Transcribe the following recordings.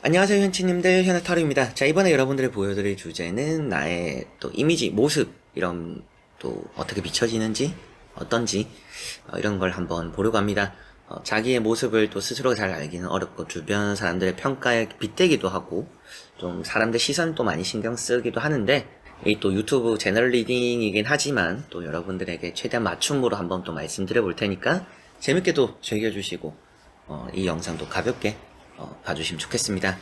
안녕하세요 현치님들, 현아타로입니다. 자, 이번에 여러분들이 보여드릴 주제는 나의 또 이미지, 모습, 이런 또 어떻게 비춰지는지, 어떤지, 이런 걸 한번 보려고 합니다. 자기의 모습을 또 스스로 잘 알기는 어렵고, 주변 사람들의 평가에 빗대기도 하고, 좀 사람들 시선 또 많이 신경 쓰기도 하는데, 이 또 유튜브 채널 리딩이긴 하지만, 또 여러분들에게 최대한 맞춤으로 한번 또 말씀드려 볼 테니까, 재밌게 또 즐겨주시고, 이 영상도 가볍게 봐주시면 좋겠습니다.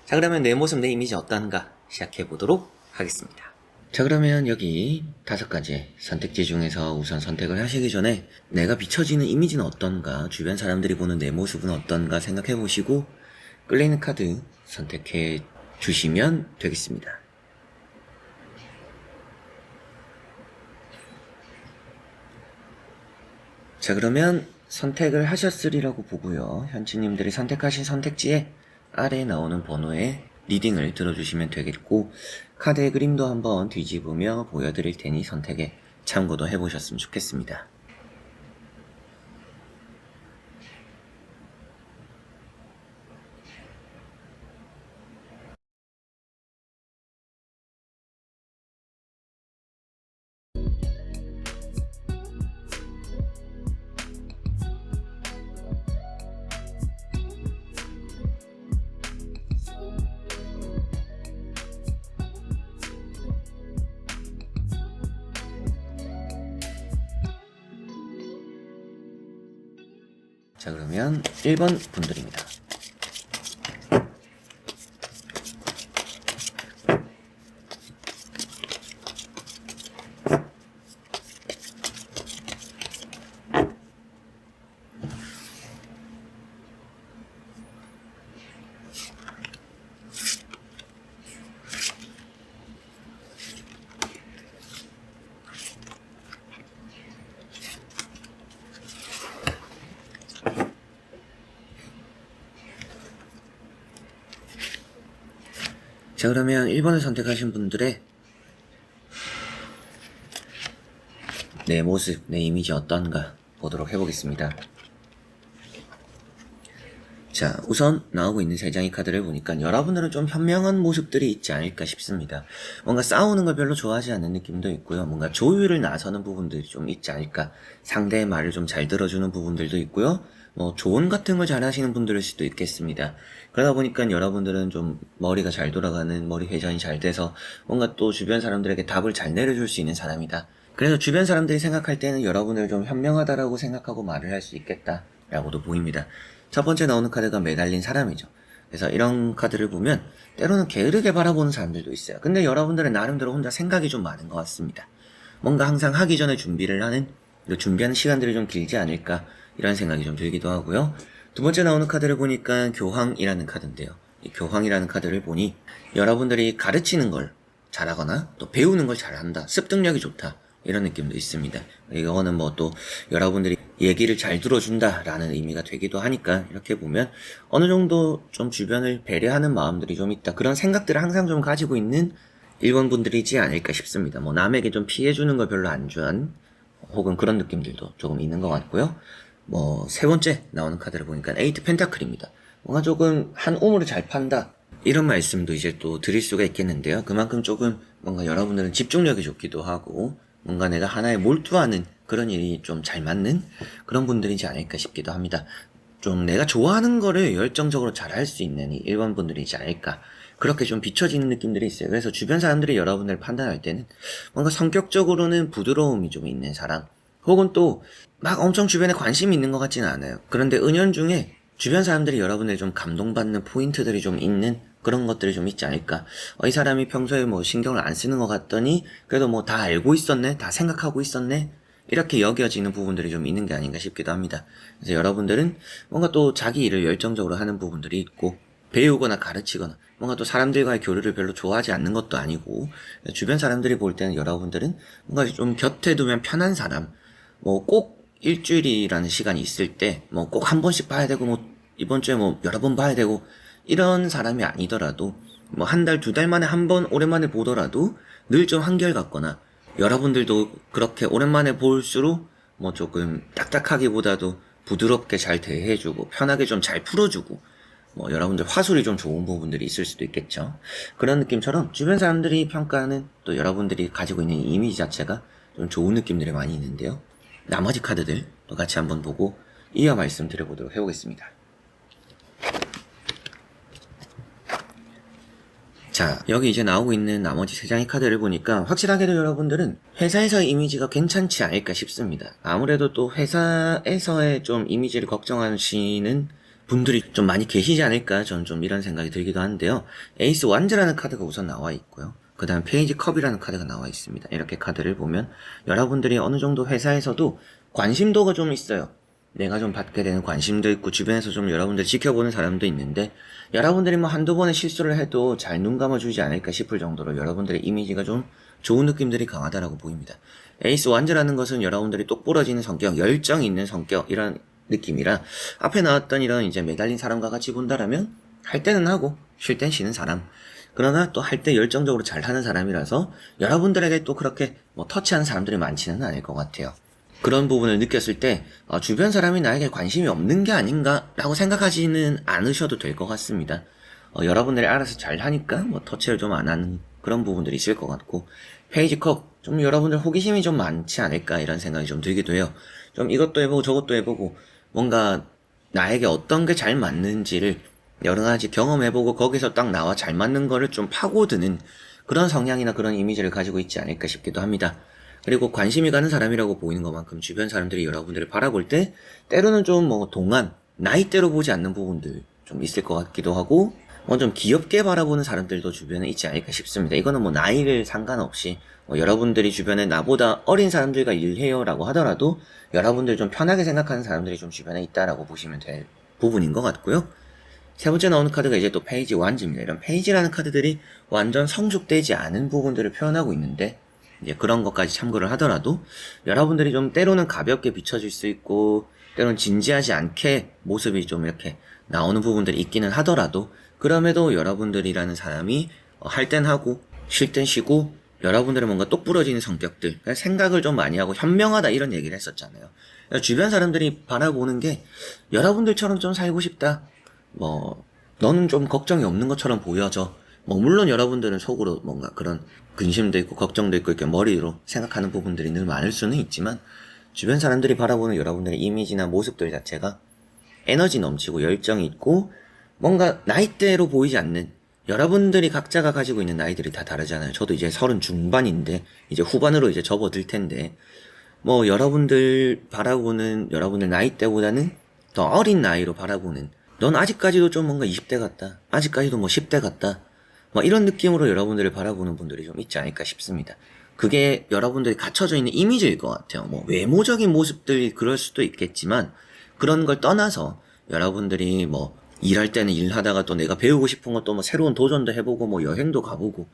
자, 그러면 내 모습, 내 이미지 어떤가 시작해 보도록 하겠습니다. 자, 그러면 여기 5가지 선택지 중에서 우선 선택을 하시기 전에 내가 비춰지는 이미지는 어떤가, 주변 사람들이 보는 내 모습은 어떤가 생각해 보시고 끌리는 카드 선택해 주시면 되겠습니다. 자, 그러면 선택을 하셨으리라고 보고요. 현치님들이 선택하신 선택지에 아래에 나오는 번호에 리딩을 들어주시면 되겠고, 카드의 그림도 한번 뒤집으며 보여드릴 테니 선택에 참고도 해보셨으면 좋겠습니다. 자, 그러면 1번 분들입니다. 자, 그러면 1번을 선택하신 분들의 내 모습, 내 이미지 어떤가 보도록 해보겠습니다. 자, 우선 나오고 있는 3장의 카드를 보니까 여러분들은 좀 현명한 모습들이 있지 않을까 싶습니다. 뭔가 싸우는 걸 별로 좋아하지 않는 느낌도 있고요. 뭔가 조율을 나서는 부분들이 좀 있지 않을까. 상대의 말을 좀 잘 들어주는 부분들도 있고요. 뭐 조언 같은 걸 잘 하시는 분들일 수도 있겠습니다. 그러다 보니까 여러분들은 좀 머리가 잘 돌아가는, 머리 회전이 잘 돼서 뭔가 또 주변 사람들에게 답을 잘 내려줄 수 있는 사람이다. 그래서 주변 사람들이 생각할 때는 여러분을 좀 현명하다라고 생각하고 말을 할 수 있겠다 라고도 보입니다. 첫 번째 나오는 카드가 매달린 사람이죠. 그래서 이런 카드를 보면 때로는 게으르게 바라보는 사람들도 있어요. 근데 여러분들은 나름대로 혼자 생각이 좀 많은 것 같습니다. 뭔가 항상 하기 전에 준비를 하는, 준비하는 시간들이 좀 길지 않을까 이런 생각이 좀 들기도 하고요. 두 번째 나오는 카드를 보니까 교황이라는 카드인데요. 이 교황이라는 카드를 보니 여러분들이 가르치는 걸 잘하거나 또 배우는 걸 잘한다, 습득력이 좋다, 이런 느낌도 있습니다. 이거는 뭐 또 여러분들이 얘기를 잘 들어준다 라는 의미가 되기도 하니까, 이렇게 보면 어느 정도 좀 주변을 배려하는 마음들이 좀 있다, 그런 생각들을 항상 좀 가지고 있는 1번 분들이지 않을까 싶습니다. 뭐 남에게 좀 피해주는 걸 별로 안 좋아하는, 혹은 그런 느낌들도 조금 있는 것 같고요. 뭐 세 번째 나오는 카드를 보니까 에이트 펜타클입니다. 뭔가 조금 한 우물을 잘 판다, 이런 말씀도 이제 또 드릴 수가 있겠는데요. 그만큼 조금 뭔가 여러분들은 집중력이 좋기도 하고, 뭔가 내가 하나에 몰두하는 그런 일이 좀 잘 맞는 그런 분들이지 않을까 싶기도 합니다. 좀 내가 좋아하는 거를 열정적으로 잘 할 수 있는 이 1번 분들이지 않을까, 그렇게 좀 비춰지는 느낌들이 있어요. 그래서 주변 사람들이 여러분을 판단할 때는 뭔가 성격적으로는 부드러움이 좀 있는 사람, 혹은 또 막 엄청 주변에 관심이 있는 것 같지는 않아요. 그런데 은연중에 주변 사람들이 여러분을 좀 감동받는 포인트들이 좀 있는 그런 것들이 좀 있지 않을까. 이 사람이 평소에 뭐 신경을 안 쓰는 것 같더니 그래도 뭐 다 알고 있었네, 다 생각하고 있었네, 이렇게 여겨지는 부분들이 좀 있는 게 아닌가 싶기도 합니다. 그래서 여러분들은 뭔가 또 자기 일을 열정적으로 하는 부분들이 있고, 배우거나 가르치거나 뭔가 또 사람들과의 교류를 별로 좋아하지 않는 것도 아니고, 주변 사람들이 볼 때는 여러분들은 뭔가 좀 곁에 두면 편한 사람, 뭐 꼭 일주일이라는 시간이 있을 때 뭐 꼭 한 번씩 봐야 되고, 뭐 이번 주에 뭐 여러 번 봐야 되고, 이런 사람이 아니더라도 뭐 한 달, 2달 만에 한 번 오랜만에 보더라도 늘 좀 한결같거나, 여러분들도 그렇게 오랜만에 볼수록 뭐 조금 딱딱하기보다도 부드럽게 잘 대해주고 편하게 좀 잘 풀어주고, 뭐 여러분들 화술이 좀 좋은 부분들이 있을 수도 있겠죠. 그런 느낌처럼 주변 사람들이 평가하는 또 여러분들이 가지고 있는 이미지 자체가 좀 좋은 느낌들이 많이 있는데요. 나머지 카드들 또 같이 한번 보고 이어 말씀드려보도록 해보겠습니다. 자, 여기 이제 나오고 있는 나머지 3장의 카드를 보니까 확실하게도 여러분들은 회사에서의 이미지가 괜찮지 않을까 싶습니다. 아무래도 또 회사에서의 좀 이미지를 걱정하시는 분들이 좀 많이 계시지 않을까, 저는 좀 이런 생각이 들기도 하는데요. 에이스 완즈라는 카드가 우선 나와 있고요. 그 다음 페이지 컵이라는 카드가 나와 있습니다. 이렇게 카드를 보면 여러분들이 어느 정도 회사에서도 관심도가 좀 있어요. 내가 좀 받게 되는 관심도 있고 주변에서 좀 여러분들 지켜보는 사람도 있는데 여러분들이 뭐 한두 번의 실수를 해도 잘 눈 감아주지 않을까 싶을 정도로 여러분들의 이미지가 좀 좋은 느낌들이 강하다라고 보입니다. 에이스 완즈라는 것은 여러분들이 똑부러지는 성격, 열정이 있는 성격 이런 느낌이라 앞에 나왔던 이런 이제 매달린 사람과 같이 본다라면 할 때는 하고 쉴 땐 쉬는 사람, 그러나 또 할 때 열정적으로 잘하는 사람이라서 여러분들에게 또 그렇게 뭐 터치하는 사람들이 많지는 않을 것 같아요. 그런 부분을 느꼈을 때 주변 사람이 나에게 관심이 없는 게 아닌가 라고 생각하지는 않으셔도 될 것 같습니다. 여러분들이 알아서 잘 하니까 뭐 터치를 좀 안 하는 그런 부분들이 있을 것 같고, 페이지 컵 좀 여러분들 호기심이 좀 많지 않을까 이런 생각이 좀 들기도 해요. 좀 이것도 해보고 저것도 해보고 뭔가 나에게 어떤 게 잘 맞는지를 여러 가지 경험해보고 거기서 딱 나와 잘 맞는 거를 좀 파고드는 그런 성향이나 그런 이미지를 가지고 있지 않을까 싶기도 합니다. 그리고 관심이 가는 사람이라고 보이는 것만큼 주변 사람들이 여러분들을 바라볼 때 때로는 좀 뭐 동안 나이대로 보지 않는 부분들 좀 있을 것 같기도 하고 좀 귀엽게 바라보는 사람들도 주변에 있지 않을까 싶습니다. 이거는 뭐 나이를 상관없이 여러분들이 주변에 나보다 어린 사람들과 일해요 라고 하더라도 여러분들 좀 편하게 생각하는 사람들이 좀 주변에 있다라고 보시면 될 부분인 것 같고요. 세 번째 나오는 카드가 이제 또 페이지 완즈입니다. 이런 페이지라는 카드들이 완전 성숙되지 않은 부분들을 표현하고 있는데 이제 그런 것까지 참고를 하더라도 여러분들이 좀 때로는 가볍게 비춰질 수 있고 때로는 진지하지 않게 모습이 좀 이렇게 나오는 부분들이 있기는 하더라도 그럼에도 여러분들이라는 사람이 할 땐 하고 쉴 땐 쉬고 여러분들의 뭔가 똑부러지는 성격들, 생각을 좀 많이 하고 현명하다 이런 얘기를 했었잖아요. 주변 사람들이 바라보는 게 여러분들처럼 좀 살고 싶다, 뭐 너는 좀 걱정이 없는 것처럼 보여져, 뭐 물론 여러분들은 속으로 뭔가 그런 근심도 있고 걱정도 있고 이렇게 머리로 생각하는 부분들이 늘 많을 수는 있지만 주변 사람들이 바라보는 여러분들의 이미지나 모습들 자체가 에너지 넘치고 열정이 있고 뭔가 나이대로 보이지 않는, 여러분들이 각자가 가지고 있는 나이들이 다 다르잖아요. 저도 이제 30 중반인데 이제 후반으로 이제 접어들 텐데 뭐 여러분들 바라보는 여러분들 나이대보다는 더 어린 나이로 바라보는, 넌 아직까지도 좀 뭔가 20대 같다, 아직까지도 뭐 10대 같다, 뭐 이런 느낌으로 여러분들을 바라보는 분들이 좀 있지 않을까 싶습니다. 그게 여러분들이 갖춰져 있는 이미지일 것 같아요. 뭐 외모적인 모습들이 그럴 수도 있겠지만 그런 걸 떠나서 여러분들이 뭐 일할 때는 일하다가 또 내가 배우고 싶은 것도 뭐 새로운 도전도 해보고 뭐 여행도 가보고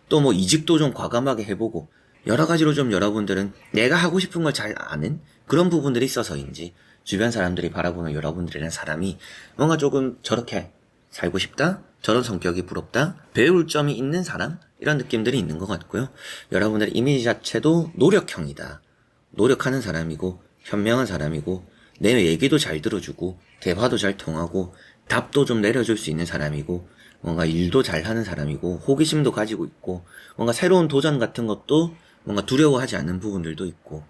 또 뭐 이직도 좀 과감하게 해보고 여러 가지로 좀 여러분들은 내가 하고 싶은 걸 잘 아는 그런 부분들이 있어서인지 주변 사람들이 바라보는 여러분들이라는 사람이 뭔가 조금 저렇게 살고 싶다, 저런 성격이 부럽다, 배울 점이 있는 사람, 이런 느낌들이 있는 것 같고요. 여러분들의 이미지 자체도 노력형이다, 노력하는 사람이고 현명한 사람이고 내 얘기도 잘 들어주고 대화도 잘 통하고 답도 좀 내려줄 수 있는 사람이고 뭔가 일도 잘하는 사람이고 호기심도 가지고 있고 뭔가 새로운 도전 같은 것도 뭔가 두려워하지 않는 부분들도 있고,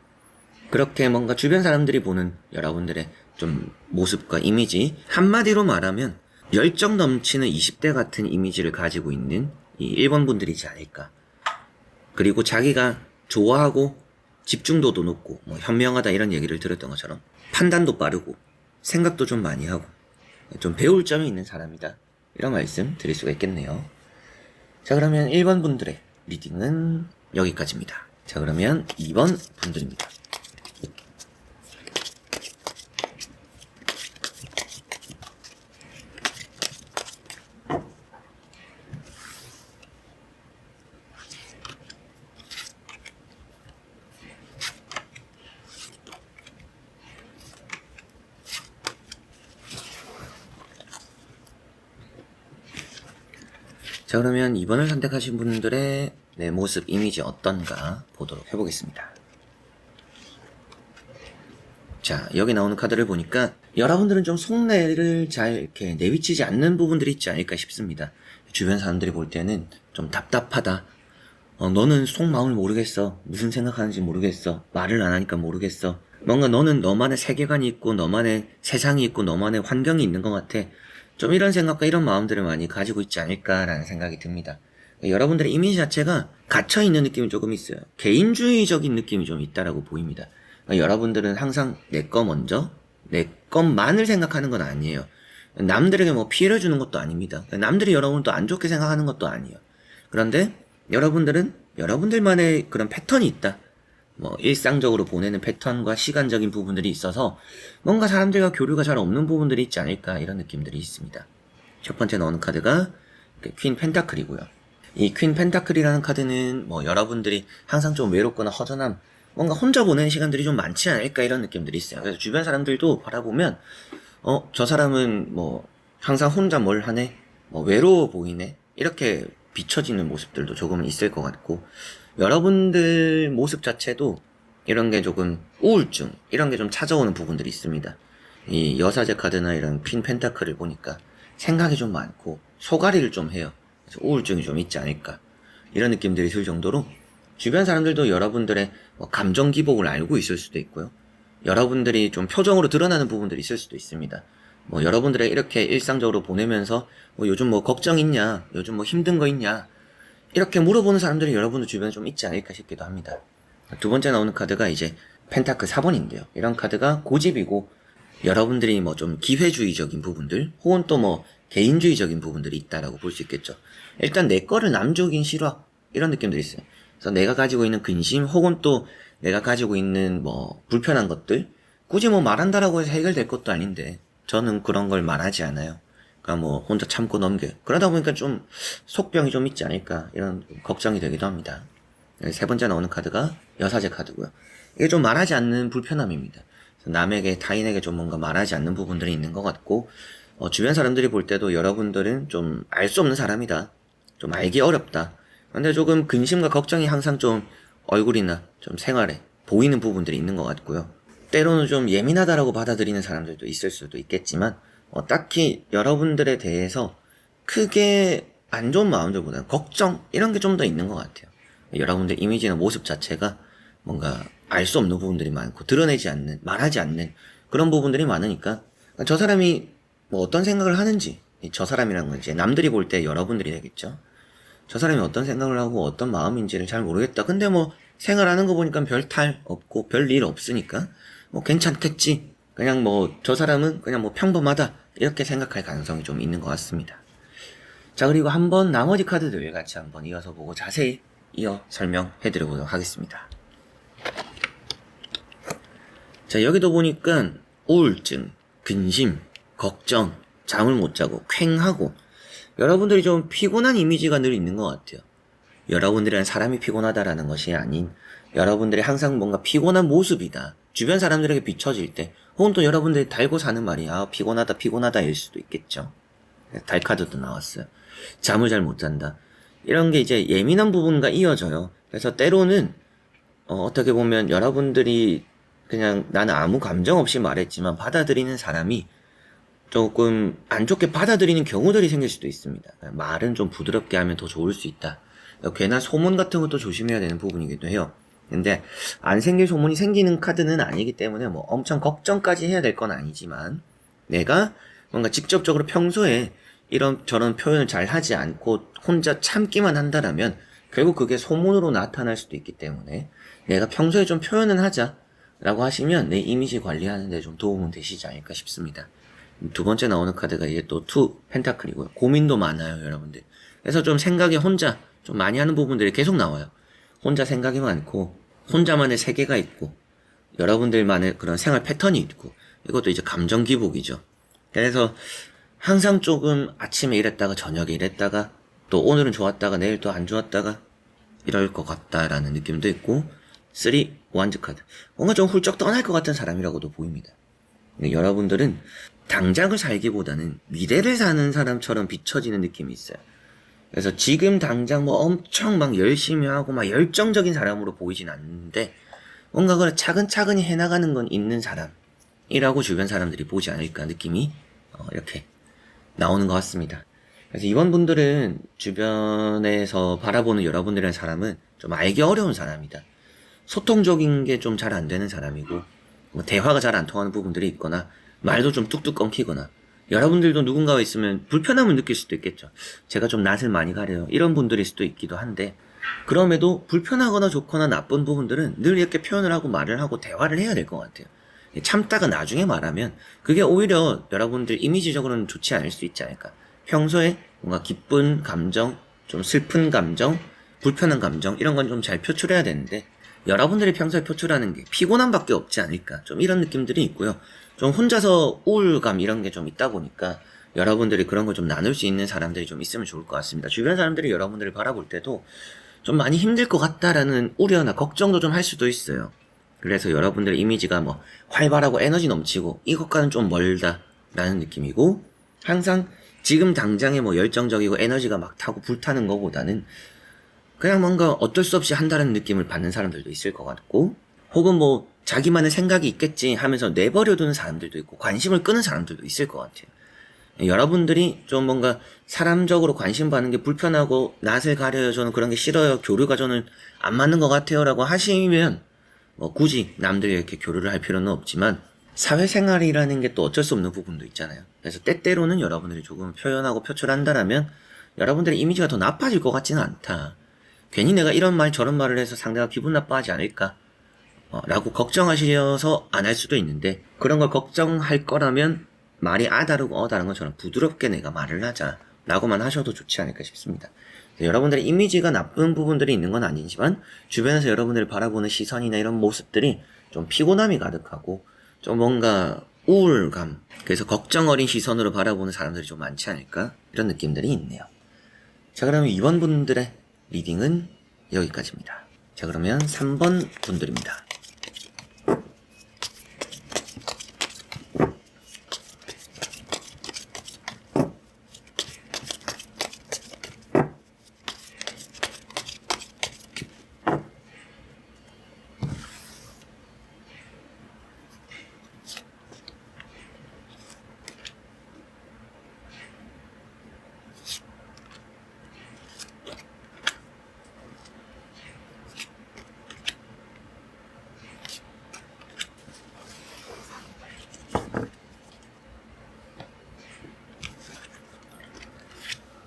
그렇게 뭔가 주변 사람들이 보는 여러분들의 좀 모습과 이미지, 한마디로 말하면 열정 넘치는 20대 같은 이미지를 가지고 있는 이 1번 분들이지 않을까. 그리고 자기가 좋아하고 집중도도 높고 뭐 현명하다 이런 얘기를 들었던 것처럼 판단도 빠르고 생각도 좀 많이 하고 좀 배울 점이 있는 사람이다, 이런 말씀 드릴 수가 있겠네요. 자, 그러면 1번 분들의 리딩은 여기까지입니다. 자, 그러면 2번 분들입니다. 자, 그러면 2번을 선택하신 분들의 내 모습, 이미지 어떤가 보도록 해보겠습니다. 자, 여기 나오는 카드를 보니까 여러분들은 좀 속내를 잘 이렇게 내비치지 않는 부분들이 있지 않을까 싶습니다. 주변 사람들이 볼 때는 좀 답답하다. 너는 속마음을 모르겠어. 무슨 생각하는지 모르겠어. 말을 안 하니까 모르겠어. 뭔가 너는 너만의 세계관이 있고 너만의 세상이 있고 너만의 환경이 있는 것 같아. 좀 이런 생각과 이런 마음들을 많이 가지고 있지 않을까라는 생각이 듭니다. 여러분들의 이미지 자체가 갇혀있는 느낌이 조금 있어요. 개인주의적인 느낌이 좀 있다라고 보입니다. 여러분들은 항상 내 거 먼저, 내 것만을 생각하는 건 아니에요. 남들에게 뭐 피해를 주는 것도 아닙니다. 남들이 여러분을 또 안 좋게 생각하는 것도 아니에요. 그런데 여러분들은 여러분들만의 그런 패턴이 있다. 뭐 일상적으로 보내는 패턴과 시간적인 부분들이 있어서 뭔가 사람들과 교류가 잘 없는 부분들이 있지 않을까 이런 느낌들이 있습니다. 첫 번째 나오는 카드가 퀸 펜타클이고요. 이 퀸 펜타클이라는 카드는 뭐 여러분들이 항상 좀 외롭거나 허전함, 뭔가 혼자 보내는 시간들이 좀 많지 않을까 이런 느낌들이 있어요. 그래서 주변 사람들도 바라보면 저 사람은 뭐 항상 혼자 뭘 하네, 뭐 외로워 보이네 이렇게 비춰지는 모습들도 조금은 있을 것 같고, 여러분들 모습 자체도 이런 게 조금 우울증 이런 게 좀 찾아오는 부분들이 있습니다. 이 여사제 카드나 이런 퀸 펜타클을 보니까 생각이 좀 많고 소가리를 좀 해요. 그래서 우울증이 좀 있지 않을까 이런 느낌들이 들 정도로 주변 사람들도 여러분들의 감정 기복을 알고 있을 수도 있고요. 여러분들이 좀 표정으로 드러나는 부분들이 있을 수도 있습니다. 뭐 여러분들의 이렇게 일상적으로 보내면서 요즘 뭐 걱정 있냐, 요즘 뭐 힘든 거 있냐 이렇게 물어보는 사람들이 여러분들 주변에 좀 있지 않을까 싶기도 합니다. 두 번째 나오는 카드가 이제 펜타클 4번인데요. 이런 카드가 고집이고 여러분들이 뭐 좀 기회주의적인 부분들 혹은 또 뭐 개인주의적인 부분들이 있다라고 볼 수 있겠죠. 일단 내 거를 남 주긴 싫어 이런 느낌들이 있어요. 그래서 내가 가지고 있는 근심 혹은 또 내가 가지고 있는 뭐 불편한 것들 굳이 뭐 말한다라고 해서 해결될 것도 아닌데 저는 그런 걸 말하지 않아요. 그러니까 뭐 혼자 참고 넘겨요. 그러다 보니까 좀 속병이 좀 있지 않을까 이런 걱정이 되기도 합니다. 세 번째 나오는 카드가 여사제 카드고요. 이게 좀 말하지 않는 불편함입니다. 남에게 타인에게 좀 뭔가 말하지 않는 부분들이 있는 것 같고 주변 사람들이 볼 때도 여러분들은 좀 알 수 없는 사람이다. 좀 알기 어렵다. 근데 조금 근심과 걱정이 항상 좀 얼굴이나 좀 생활에 보이는 부분들이 있는 것 같고요. 때로는 좀 예민하다라고 받아들이는 사람들도 있을 수도 있겠지만 딱히 여러분들에 대해서 크게 안 좋은 마음들보다는 걱정 이런 게 좀 더 있는 것 같아요. 여러분들 이미지나 모습 자체가 뭔가 알 수 없는 부분들이 많고 드러내지 않는, 말하지 않는 그런 부분들이 많으니까 저 사람이 뭐 어떤 생각을 하는지, 저 사람이라는 건 이제 남들이 볼 때 여러분들이 되겠죠. 저 사람이 어떤 생각을 하고 어떤 마음인지를 잘 모르겠다. 근데 뭐 생활하는 거 보니까 별 탈 없고 별 일 없으니까 뭐 괜찮겠지. 그냥 뭐 저 사람은 그냥 뭐 평범하다 이렇게 생각할 가능성이 좀 있는 것 같습니다. 자, 그리고 한번 나머지 카드들 같이 한번 이어서 보고 자세히 이어 설명해 드려보도록 하겠습니다. 자, 여기도 보니까 우울증, 근심, 걱정, 잠을 못 자고 퀭하고 여러분들이 좀 피곤한 이미지가 늘 있는 것 같아요. 여러분들이란 사람이 피곤하다라는 것이 아닌 여러분들이 항상 뭔가 피곤한 모습이다. 주변 사람들에게 비춰질 때 혹은 또 여러분들이 달고 사는 말이 피곤하다 피곤하다 일 수도 있겠죠. 달 카드도 나왔어요. 잠을 잘 못 잔다. 이런 게 이제 예민한 부분과 이어져요. 그래서 때로는 어떻게 보면 여러분들이 그냥 나는 아무 감정 없이 말했지만 받아들이는 사람이 조금 안 좋게 받아들이는 경우들이 생길 수도 있습니다. 말은 좀 부드럽게 하면 더 좋을 수 있다. 괜한 소문 같은 것도 조심해야 되는 부분이기도 해요. 근데 안 생길 소문이 생기는 카드는 아니기 때문에 뭐 엄청 걱정까지 해야 될 건 아니지만 내가 뭔가 직접적으로 평소에 이런 저런 표현을 잘 하지 않고 혼자 참기만 한다라면 결국 그게 소문으로 나타날 수도 있기 때문에 내가 평소에 좀 표현은 하자 라고 하시면 내 이미지 관리하는 데 좀 도움은 되시지 않을까 싶습니다. 두 번째 나오는 카드가 이게 또 투 펜타클이고요. 고민도 많아요, 여러분들. 그래서 좀 생각에 혼자 좀 많이 하는 부분들이 계속 나와요. 혼자 생각이 많고 혼자만의 세계가 있고 여러분들만의 그런 생활 패턴이 있고 이것도 이제 감정 기복이죠. 그래서 항상 조금 아침에 이랬다가 저녁에 이랬다가 또 오늘은 좋았다가 내일 또 안 좋았다가 이럴 것 같다라는 느낌도 있고 3 원즈 카드 뭔가 좀 훌쩍 떠날 것 같은 사람이라고도 보입니다. 여러분들은 당장을 살기보다는 미래를 사는 사람처럼 비춰지는 느낌이 있어요. 그래서 지금 당장 뭐 엄청 막 열심히 하고 막 열정적인 사람으로 보이진 않는데 뭔가 그걸 차근차근히 해나가는 건 있는 사람. 이라고 주변 사람들이 보지 않을까 느낌이 이렇게 나오는 것 같습니다. 그래서 이번 분들은 주변에서 바라보는 여러분들이라는 사람은 좀 알기 어려운 사람이다. 소통적인 게 좀 잘 안 되는 사람이고, 뭐 대화가 잘 안 통하는 부분들이 있거나, 말도 좀 뚝뚝 끊기거나, 여러분들도 누군가가 있으면 불편함을 느낄 수도 있겠죠. 제가 좀 낯을 많이 가려요. 이런 분들일 수도 있기도 한데, 그럼에도 불편하거나 좋거나 나쁜 부분들은 늘 이렇게 표현을 하고 말을 하고 대화를 해야 될 것 같아요. 참다가 나중에 말하면 그게 오히려 여러분들 이미지적으로는 좋지 않을 수 있지 않을까. 평소에 뭔가 기쁜 감정, 좀 슬픈 감정, 불편한 감정 이런 건 좀 잘 표출해야 되는데 여러분들이 평소에 표출하는 게 피곤함밖에 없지 않을까. 좀 이런 느낌들이 있고요. 좀 혼자서 우울감 이런 게 좀 있다 보니까 여러분들이 그런 걸 좀 나눌 수 있는 사람들이 좀 있으면 좋을 것 같습니다. 주변 사람들이 여러분들을 바라볼 때도 좀 많이 힘들 것 같다라는 우려나 걱정도 좀 할 수도 있어요. 그래서 여러분들의 이미지가 뭐 활발하고 에너지 넘치고 이것과는 좀 멀다라는 느낌이고 항상 지금 당장에 뭐 열정적이고 에너지가 막 타고 불타는 것보다는 그냥 뭔가 어쩔 수 없이 한다는 느낌을 받는 사람들도 있을 것 같고 혹은 뭐 자기만의 생각이 있겠지 하면서 내버려두는 사람들도 있고 관심을 끄는 사람들도 있을 것 같아요. 여러분들이 좀 뭔가 사람적으로 관심 받는 게 불편하고 낯을 가려요. 저는 그런 게 싫어요. 교류가 저는 안 맞는 것 같아요. 라고 하시면 뭐 굳이 남들이 이렇게 교류를 할 필요는 없지만 사회생활이라는 게 또 어쩔 수 없는 부분도 있잖아요. 그래서 때때로는 여러분들이 조금 표현하고 표출한다라면 여러분들의 이미지가 더 나빠질 것 같지는 않다. 괜히 내가 이런 말 저런 말을 해서 상대가 기분 나빠하지 않을까 라고 걱정하셔서 안 할 수도 있는데 그런 걸 걱정할 거라면 말이 다르고 다른 것처럼 부드럽게 내가 말을 하자 라고만 하셔도 좋지 않을까 싶습니다. 여러분들의 이미지가 나쁜 부분들이 있는 건 아니지만 주변에서 여러분들을 바라보는 시선이나 이런 모습들이 좀 피곤함이 가득하고 좀 뭔가 우울감 그래서 걱정 어린 시선으로 바라보는 사람들이 좀 많지 않을까 이런 느낌들이 있네요. 자 그러면 2번 분들의 리딩은 여기까지입니다. 자 그러면 3번 분들입니다.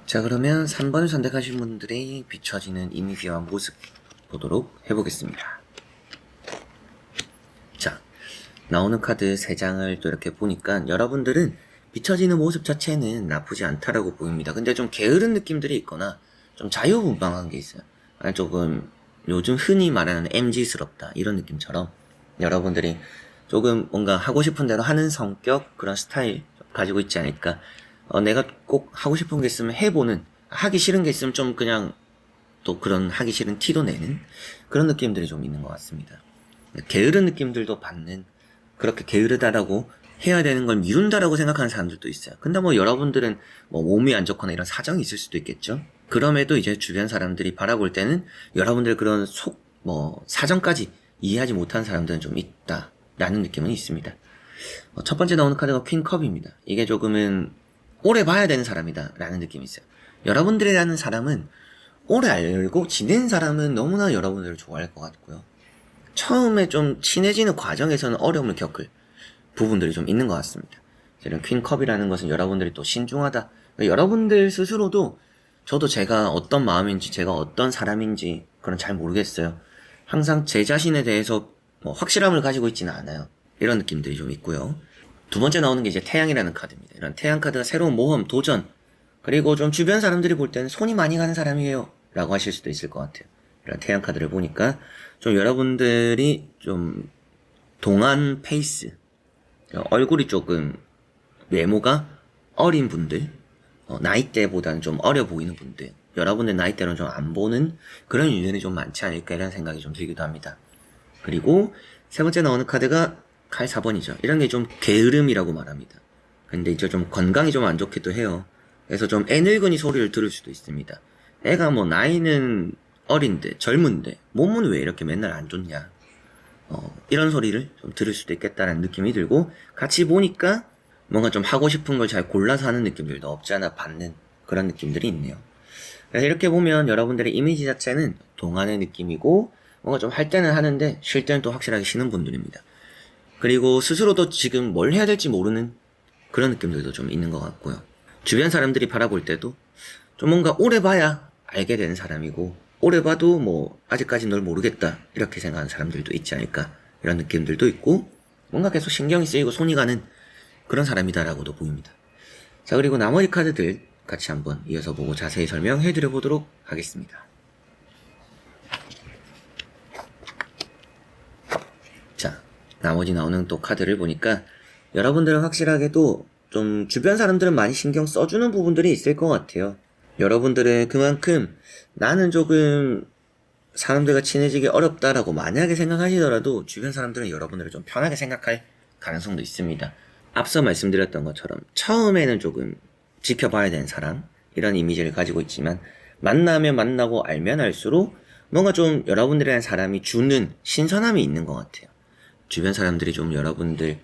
자 그러면 3번을 선택하신 분들의 비춰지는 이미지와 모습 보도록 해보겠습니다. 자 나오는 카드 3장을 또 이렇게 보니까 여러분들은 비춰지는 모습 자체는 나쁘지 않다라고 보입니다. 근데 좀 게으른 느낌들이 있거나 좀 자유분방한 게 있어요. 조금 요즘 흔히 말하는 MZ스럽다 이런 느낌처럼 여러분들이 조금 뭔가 하고 싶은 대로 하는 성격 그런 스타일 가지고 있지 않을까. 내가 꼭 하고 싶은 게 있으면 해보는 하기 싫은 게 있으면 좀 그냥 또 그런 하기 싫은 티도 내는 그런 느낌들이 좀 있는 것 같습니다. 게으른 느낌들도 받는 그렇게 게으르다라고 해야 되는 걸 미룬다라고 생각하는 사람들도 있어요. 근데 뭐 여러분들은 뭐 몸이 안 좋거나 이런 사정이 있을 수도 있겠죠. 그럼에도 이제 주변 사람들이 바라볼 때는 여러분들 그런 사정까지 이해하지 못하는 사람들은 좀 있다라는 느낌은 있습니다. 첫 번째 나오는 카드가 퀸컵입니다. 이게 조금은 오래 봐야 되는 사람이다 라는 느낌이 있어요. 여러분들이라는 사람은 오래 알고 지낸 사람은 너무나 여러분들을 좋아할 것 같고요. 처음에 좀 친해지는 과정에서는 어려움을 겪을 부분들이 좀 있는 것 같습니다. 이런 퀸컵이라는 것은 여러분들이 또 신중하다. 그러니까 여러분들 스스로도 저도 제가 어떤 마음인지 제가 어떤 사람인지 그런 잘 모르겠어요. 항상 제 자신에 대해서 확실함을 가지고 있지는 않아요. 이런 느낌들이 좀 있고요. 두 번째 나오는 게 이제 태양이라는 카드입니다. 이런 태양 카드가 새로운 모험, 도전, 그리고 좀 주변 사람들이 볼 때는 손이 많이 가는 사람이에요 라고 하실 수도 있을 것 같아요. 이런 태양 카드를 보니까 좀 여러분들이 좀 동안 페이스, 얼굴이 조금 외모가 어린 분들, 나이대보다는 좀 어려 보이는 분들, 여러분들 나이대로는 좀 안 보는 그런 유전이 좀 많지 않을까 이런 생각이 좀 들기도 합니다. 그리고 세 번째 나오는 카드가 칼 4번이죠. 이런 게 좀 게으름이라고 말합니다. 근데 이제 좀 건강이 좀 안 좋기도 해요. 그래서 좀 애늙은이 소리를 들을 수도 있습니다. 애가 뭐 나이는 어린데 젊은데 몸은 왜 이렇게 맨날 안 좋냐. 이런 소리를 좀 들을 수도 있겠다라는 느낌이 들고, 같이 보니까 뭔가 좀 하고 싶은 걸 잘 골라서 하는 느낌들도 없지 않아 받는 그런 느낌들이 있네요. 그래서 이렇게 보면 여러분들의 이미지 자체는 동안의 느낌이고, 뭔가 좀 할 때는 하는데 쉴 때는 또 확실하게 쉬는 분들입니다. 그리고 스스로도 지금 뭘 해야 될지 모르는 그런 느낌들도 좀 있는 것 같고요. 주변 사람들이 바라볼 때도 좀 뭔가 오래 봐야 알게 되는 사람이고, 오래 봐도 뭐 아직까지 널 모르겠다 이렇게 생각하는 사람들도 있지 않을까, 이런 느낌들도 있고, 뭔가 계속 신경이 쓰이고 손이 가는 그런 사람이다라고도 보입니다. 자, 그리고 나머지 카드들 같이 한번 이어서 보고 자세히 설명해 드려 보도록 하겠습니다. 자, 나머지 나오는 또 카드를 보니까 여러분들은 확실하게 또 좀 주변 사람들은 많이 신경 써주는 부분들이 있을 것 같아요. 여러분들은 그만큼 나는 조금 사람들과 친해지기 어렵다라고 만약에 생각하시더라도 주변 사람들은 여러분들을 좀 편하게 생각할 가능성도 있습니다. 앞서 말씀드렸던 것처럼 처음에는 조금 지켜봐야 되는 사람, 이런 이미지를 가지고 있지만 만나면 만나고 알면 알수록 뭔가 좀 여러분들이라는 사람이 주는 신선함이 있는 것 같아요. 주변 사람들이 좀 여러분들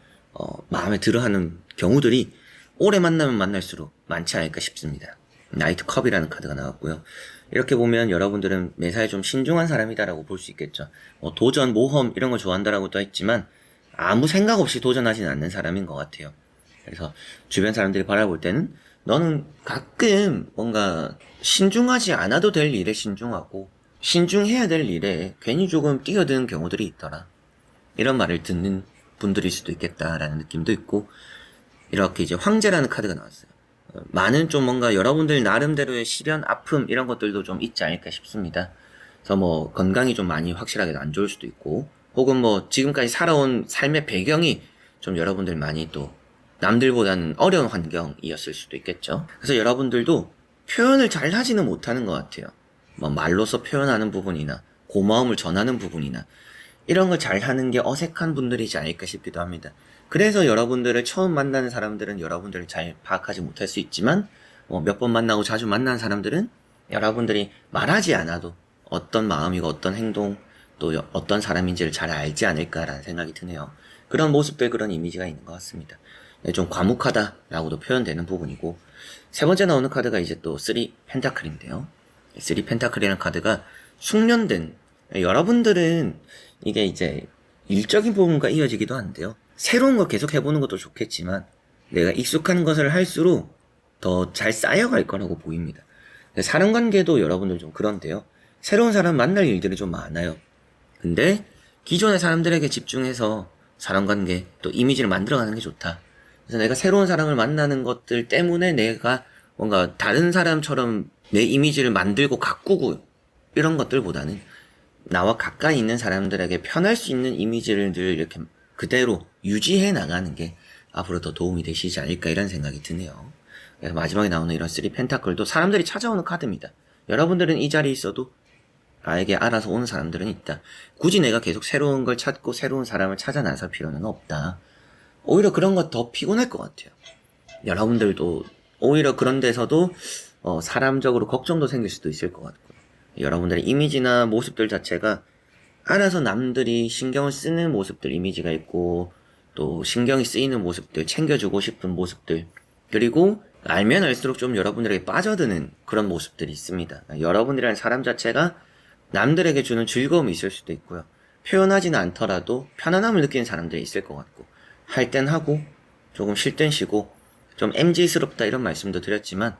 마음에 들어하는 경우들이 오래 만나면 만날수록 많지 않을까 싶습니다. 나이트 컵이라는 카드가 나왔고요. 이렇게 보면 여러분들은 매사에 좀 신중한 사람이다라고 볼 수 있겠죠. 도전, 모험 이런 걸 좋아한다라고도 했지만 아무 생각 없이 도전하지는 않는 사람인 것 같아요. 그래서 주변 사람들이 바라볼 때는 너는 가끔 뭔가 신중하지 않아도 될 일에 신중하고 신중해야 될 일에 괜히 조금 뛰어드는 경우들이 있더라, 이런 말을 듣는 분들일 수도 있겠다라는 느낌도 있고, 이렇게 이제 황제라는 카드가 나왔어요. 많은 좀 뭔가 여러분들 나름대로의 시련, 아픔 이런 것들도 좀 있지 않을까 싶습니다. 그래서 뭐 건강이 좀 많이 확실하게 안 좋을 수도 있고, 혹은 뭐 지금까지 살아온 삶의 배경이 좀 여러분들 많이 또 남들보다는 어려운 환경이었을 수도 있겠죠. 그래서 여러분들도 표현을 잘 하지는 못하는 것 같아요. 뭐 말로서 표현하는 부분이나 고마움을 전하는 부분이나 이런 걸 잘 하는 게 어색한 분들이지 않을까 싶기도 합니다. 그래서 여러분들을 처음 만나는 사람들은 여러분들을 잘 파악하지 못할 수 있지만, 몇 번 만나고 자주 만나는 사람들은 여러분들이 말하지 않아도 어떤 마음이고 어떤 행동, 또 어떤 사람인지를 잘 알지 않을까라는 생각이 드네요. 그런 모습들, 그런 이미지가 있는 것 같습니다. 네, 좀 과묵하다라고도 표현되는 부분이고, 세 번째 나오는 카드가 이제 또 3 펜타클인데요. 3 펜타클이라는 카드가 숙련된, 여러분들은 이게 이제 일적인 부분과 이어지기도 한데요. 새로운 걸 계속 해보는 것도 좋겠지만 내가 익숙한 것을 할수록 더 잘 쌓여갈 거라고 보입니다. 사람 관계도 여러분들 좀 그런데요. 새로운 사람 만날 일들이 좀 많아요. 근데 기존의 사람들에게 집중해서 사람 관계 또 이미지를 만들어가는 게 좋다. 그래서 내가 새로운 사람을 만나는 것들 때문에 내가 뭔가 다른 사람처럼 내 이미지를 만들고 가꾸고 이런 것들보다는 나와 가까이 있는 사람들에게 편할 수 있는 이미지를 늘 이렇게 그대로 유지해 나가는 게 앞으로 더 도움이 되시지 않을까, 이런 생각이 드네요. 그래서 마지막에 나오는 이런 3 펜타클도 사람들이 찾아오는 카드입니다. 여러분들은 이 자리에 있어도 나에게 알아서 오는 사람들은 있다. 굳이 내가 계속 새로운 걸 찾고 새로운 사람을 찾아 나설 필요는 없다. 오히려 그런 거 더 피곤할 것 같아요. 여러분들도 오히려 그런 데서도 사람적으로 걱정도 생길 수도 있을 것 같고, 여러분들의 이미지나 모습들 자체가 알아서 남들이 신경을 쓰는 모습들, 이미지가 있고, 또 신경이 쓰이는 모습들, 챙겨주고 싶은 모습들, 그리고 알면 알수록 좀 여러분들에게 빠져드는 그런 모습들이 있습니다. 여러분이라는 사람 자체가 남들에게 주는 즐거움이 있을 수도 있고요. 표현하지는 않더라도 편안함을 느끼는 사람들이 있을 것 같고, 할 땐 하고 조금 쉴 땐 쉬고, 좀 MG스럽다 이런 말씀도 드렸지만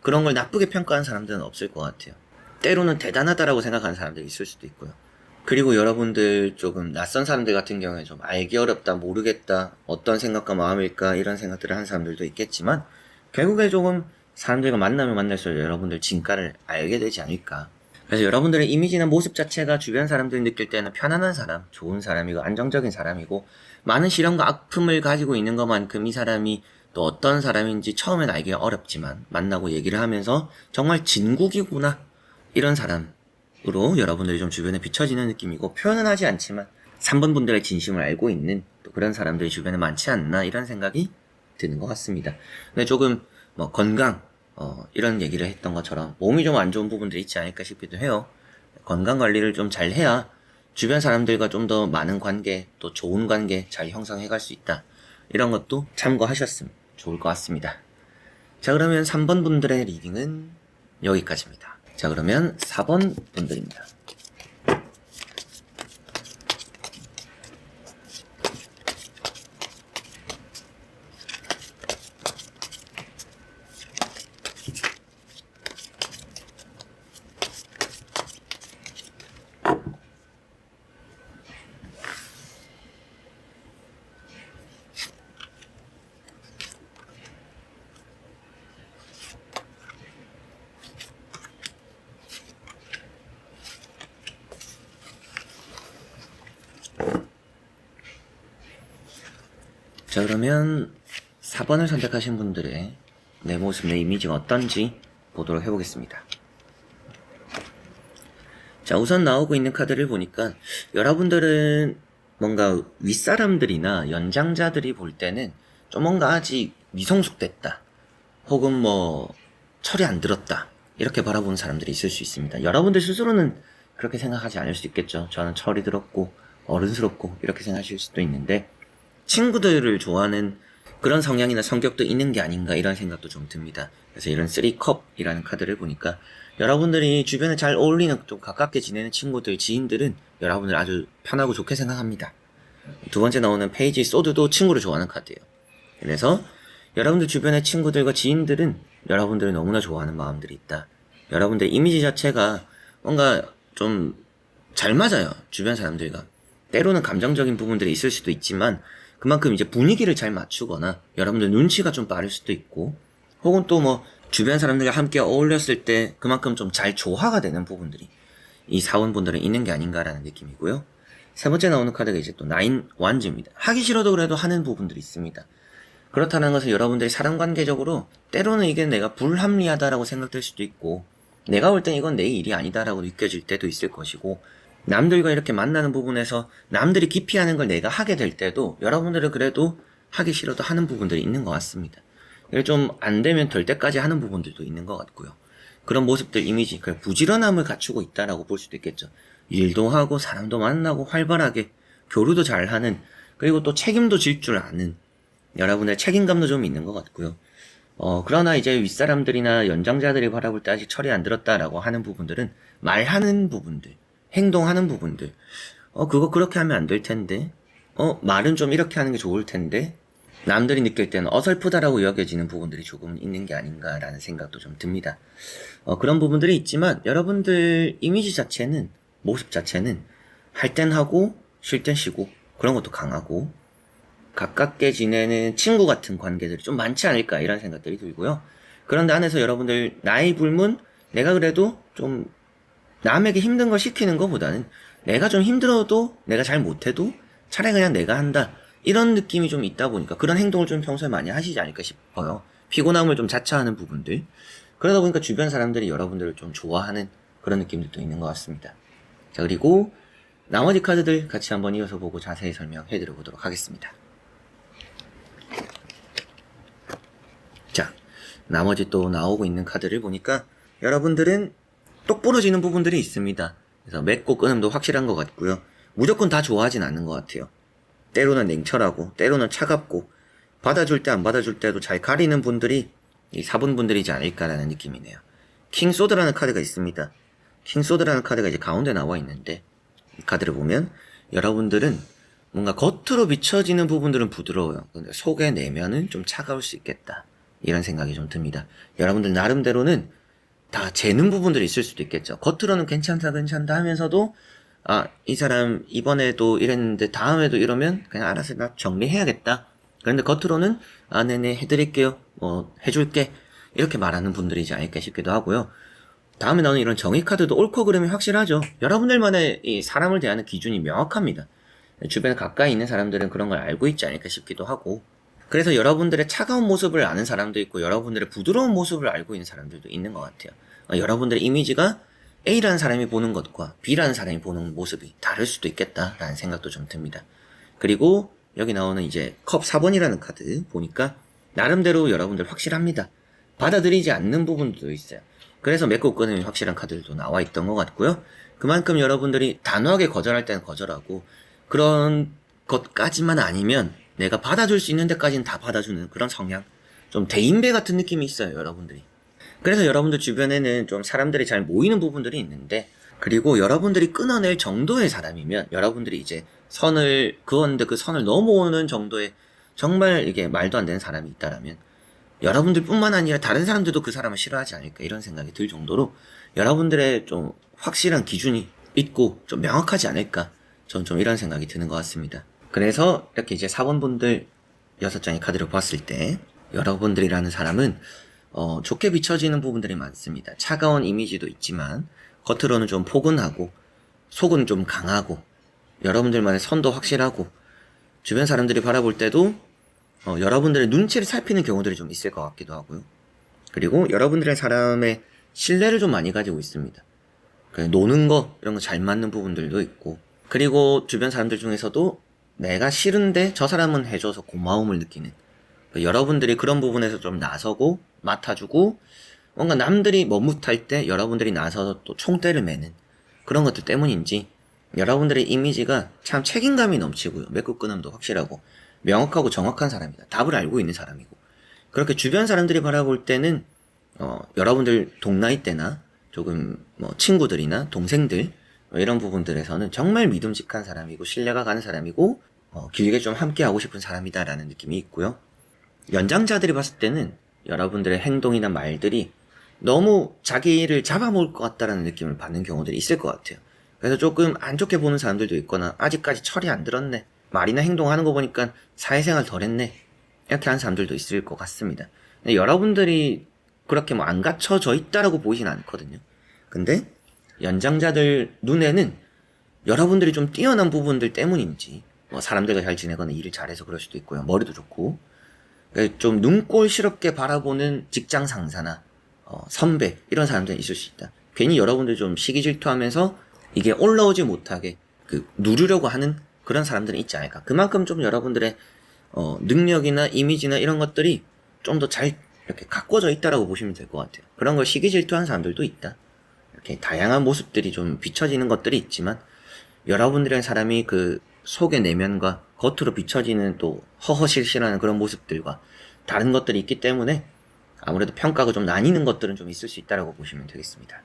그런 걸 나쁘게 평가하는 사람들은 없을 것 같아요. 때로는 대단하다라고 생각하는 사람들이 있을 수도 있고요. 그리고 여러분들 조금 낯선 사람들 같은 경우에 좀 알기 어렵다, 모르겠다, 어떤 생각과 마음일까, 이런 생각들을 하는 사람들도 있겠지만 결국에 조금 사람들과 만나면 만날수록 여러분들 진가를 알게 되지 않을까. 그래서 여러분들의 이미지나 모습 자체가 주변 사람들이 느낄 때는 편안한 사람, 좋은 사람이고 안정적인 사람이고, 많은 시련과 아픔을 가지고 있는 것만큼 이 사람이 또 어떤 사람인지 처음엔 알기가 어렵지만 만나고 얘기를 하면서 정말 진국이구나, 이런 사람으로 여러분들이 좀 주변에 비춰지는 느낌이고, 표현은 하지 않지만 3번 분들의 진심을 알고 있는 또 그런 사람들이 주변에 많지 않나, 이런 생각이 드는 것 같습니다. 근데 조금 건강, 이런 얘기를 했던 것처럼 몸이 좀 안 좋은 부분들이 있지 않을까 싶기도 해요. 건강 관리를 좀 잘 해야 주변 사람들과 좀 더 많은 관계, 또 좋은 관계 잘 형성해 갈 수 있다. 이런 것도 참고하셨으면 좋을 것 같습니다. 자, 그러면 3번 분들의 리딩은 여기까지입니다. 자, 그러면 4번 분들입니다. 자, 그러면 4번을 선택하신 분들의 내 모습, 내 이미지가 어떤지 보도록 해보겠습니다. 자, 우선 나오고 있는 카드를 보니까 여러분들은 뭔가 윗사람들이나 연장자들이 볼 때는 좀 뭔가 아직 미성숙됐다, 혹은 뭐 철이 안 들었다, 이렇게 바라보는 사람들이 있을 수 있습니다. 여러분들 스스로는 그렇게 생각하지 않을 수 있겠죠. 저는 철이 들었고 어른스럽고 이렇게 생각하실 수도 있는데, 친구들을 좋아하는 그런 성향이나 성격도 있는 게 아닌가, 이런 생각도 좀 듭니다. 그래서 이런 3컵이라는 카드를 보니까 여러분들이 주변에 잘 어울리는, 좀 가깝게 지내는 친구들, 지인들은 여러분들 아주 편하고 좋게 생각합니다. 두 번째 나오는 페이지 소드도 친구를 좋아하는 카드예요. 그래서 여러분들 주변의 친구들과 지인들은 여러분들을 너무나 좋아하는 마음들이 있다. 여러분들 이미지 자체가 뭔가 좀 잘 맞아요, 주변 사람들과. 때로는 감정적인 부분들이 있을 수도 있지만 그만큼 이제 분위기를 잘 맞추거나 여러분들 눈치가 좀 빠를 수도 있고, 혹은 또 뭐 주변 사람들과 함께 어울렸을 때 그만큼 좀 잘 조화가 되는 부분들이 이 사원분들은 있는 게 아닌가라는 느낌이고요. 세 번째 나오는 카드가 이제 또 9 완즈입니다. 하기 싫어도 그래도 하는 부분들이 있습니다. 그렇다는 것은 여러분들이 사람관계적으로 때로는 이게 내가 불합리하다라고 생각될 수도 있고, 내가 볼 땐 이건 내 일이 아니다라고 느껴질 때도 있을 것이고, 남들과 이렇게 만나는 부분에서 남들이 기피하는 걸 내가 하게 될 때도 여러분들은 그래도 하기 싫어도 하는 부분들이 있는 것 같습니다. 이걸 좀 안 되면 될 때까지 하는 부분들도 있는 것 같고요. 그런 모습들, 이미지, 그 부지런함을 갖추고 있다라고 볼 수도 있겠죠. 일도 하고 사람도 만나고 활발하게 교류도 잘하는, 그리고 또 책임도 질 줄 아는, 여러분의 책임감도 좀 있는 것 같고요. 그러나 이제 윗사람들이나 연장자들이 바라볼 때 아직 철이 안 들었다라고 하는 부분들은 말하는 부분들, 행동하는 부분들, 그거 그렇게 하면 안 될 텐데, 말은 좀 이렇게 하는 게 좋을 텐데, 남들이 느낄 때는 어설프다라고 여겨지는 부분들이 조금 있는 게 아닌가라는 생각도 좀 듭니다. 그런 부분들이 있지만 여러분들 이미지 자체는, 모습 자체는 할 땐 하고 쉴 땐 쉬고 그런 것도 강하고 가깝게 지내는 친구 같은 관계들이 좀 많지 않을까, 이런 생각들이 들고요. 그런데 안에서 여러분들 나의 불문, 내가 그래도 좀 남에게 힘든 걸 시키는 것보다는 내가 좀 힘들어도, 내가 잘 못해도 차라리 그냥 내가 한다, 이런 느낌이 좀 있다 보니까 그런 행동을 좀 평소에 많이 하시지 않을까 싶어요. 피곤함을 좀 자처하는 부분들. 그러다 보니까 주변 사람들이 여러분들을 좀 좋아하는 그런 느낌들도 있는 것 같습니다. 자, 그리고 나머지 카드들 같이 한번 이어서 보고 자세히 설명해 드려보도록 하겠습니다. 자, 나머지 또 나오고 있는 카드를 보니까 여러분들은 똑부러지는 부분들이 있습니다. 그래서 맺고 끊음도 확실한 것 같고요. 무조건 다 좋아하진 않는 것 같아요. 때로는 냉철하고 때로는 차갑고, 받아줄 때 안 받아줄 때도 잘 가리는 분들이 이 4번 분들이지 않을까라는 느낌이네요. 킹소드라는 카드가 있습니다. 킹소드라는 카드가 이제 가운데 나와 있는데, 이 카드를 보면 여러분들은 뭔가 겉으로 비춰지는 부분들은 부드러워요. 근데 속의 내면은 좀 차가울 수 있겠다, 이런 생각이 좀 듭니다. 여러분들 나름대로는 다 재는 부분들이 있을 수도 있겠죠. 겉으로는 괜찮다 하면서도 이 사람 이번에도 이랬는데 다음에도 이러면 그냥 알아서 나 정리해야겠다. 그런데 겉으로는 네네 해드릴게요, 해줄게, 이렇게 말하는 분들이지 않을까 싶기도 하고요. 다음에 나오는 이런 정의 카드도 옳고 그름이 확실하죠. 여러분들만의 이 사람을 대하는 기준이 명확합니다. 주변에 가까이 있는 사람들은 그런 걸 알고 있지 않을까 싶기도 하고, 그래서 여러분들의 차가운 모습을 아는 사람도 있고 여러분들의 부드러운 모습을 알고 있는 사람들도 있는 것 같아요. 여러분들의 이미지가 A라는 사람이 보는 것과 B라는 사람이 보는 모습이 다를 수도 있겠다라는 생각도 좀 듭니다. 그리고 여기 나오는 이제 컵 4번이라는 카드 보니까 나름대로 여러분들 확실합니다. 받아들이지 않는 부분도 있어요. 그래서 맺고 끊음이 확실한 카드들도 나와 있던 것 같고요. 그만큼 여러분들이 단호하게 거절할 때는 거절하고, 그런 것까지만 아니면 내가 받아줄 수 있는 데까지는 다 받아주는 그런 성향. 좀 대인배 같은 느낌이 있어요, 여러분들이. 그래서 여러분들 주변에는 좀 사람들이 잘 모이는 부분들이 있는데, 그리고 여러분들이 끊어낼 정도의 사람이면 여러분들이 이제 선을 그었는데 그 선을 넘어오는 정도의 정말 이게 말도 안 되는 사람이 있다라면 여러분들 뿐만 아니라 다른 사람들도 그 사람을 싫어하지 않을까 이런 생각이 들 정도로 여러분들의 좀 확실한 기준이 있고 좀 명확하지 않을까, 전 좀 이런 생각이 드는 것 같습니다. 그래서 이렇게 이제 4번 분들 6장의 카드를 봤을 때 여러분들이라는 사람은 좋게 비춰지는 부분들이 많습니다. 차가운 이미지도 있지만 겉으로는 좀 포근하고 속은 좀 강하고 여러분들만의 선도 확실하고 주변 사람들이 바라볼 때도 여러분들의 눈치를 살피는 경우들이 좀 있을 것 같기도 하고요. 그리고 여러분들의 사람의 신뢰를 좀 많이 가지고 있습니다. 노는 거 이런 거 잘 맞는 부분들도 있고, 그리고 주변 사람들 중에서도 내가 싫은데 저 사람은 해줘서 고마움을 느끼는, 여러분들이 그런 부분에서 좀 나서고 맡아주고 뭔가 남들이 머뭇할 때 여러분들이 나서서 또 총대를 매는 그런 것들 때문인지 여러분들의 이미지가 참 책임감이 넘치고요. 맺고 끊음도 확실하고 명확하고 정확한 사람이다. 답을 알고 있는 사람이고, 그렇게 주변 사람들이 바라볼 때는 여러분들 동나이 때나 조금 친구들이나 동생들 이런 부분들에서는 정말 믿음직한 사람이고 신뢰가 가는 사람이고 길게 좀 함께 하고 싶은 사람이다라는 느낌이 있고요. 연장자들이 봤을 때는 여러분들의 행동이나 말들이 너무 자기를 잡아먹을 것 같다라는 느낌을 받는 경우들이 있을 것 같아요. 그래서 조금 안 좋게 보는 사람들도 있거나 아직까지 철이 안 들었네, 말이나 행동하는 거 보니까 사회생활 덜 했네, 이렇게 하는 사람들도 있을 것 같습니다. 근데 여러분들이 그렇게 안 갖춰져 있다라고 보이진 않거든요. 근데 연장자들 눈에는 여러분들이 좀 뛰어난 부분들 때문인지 사람들과 잘 지내거나 일을 잘해서 그럴 수도 있고요. 머리도 좋고 좀 눈꼴시럽게 바라보는 직장 상사나 선배 이런 사람들이 있을 수 있다. 괜히 여러분들 좀 시기 질투하면서 이게 올라오지 못하게 누르려고 하는 그런 사람들이 있지 않을까. 그만큼 좀 여러분들의 능력이나 이미지나 이런 것들이 좀 더 잘 이렇게 가꿔져 있다라고 보시면 될 것 같아요. 그런 걸 시기 질투하는 사람들도 있다. 이렇게 다양한 모습들이 좀 비춰지는 것들이 있지만 여러분들의 사람이 그 속의 내면과 겉으로 비춰지는 또 허허실실하는 그런 모습들과 다른 것들이 있기 때문에 아무래도 평가가 좀 나뉘는 것들은 좀 있을 수 있다라고 보시면 되겠습니다.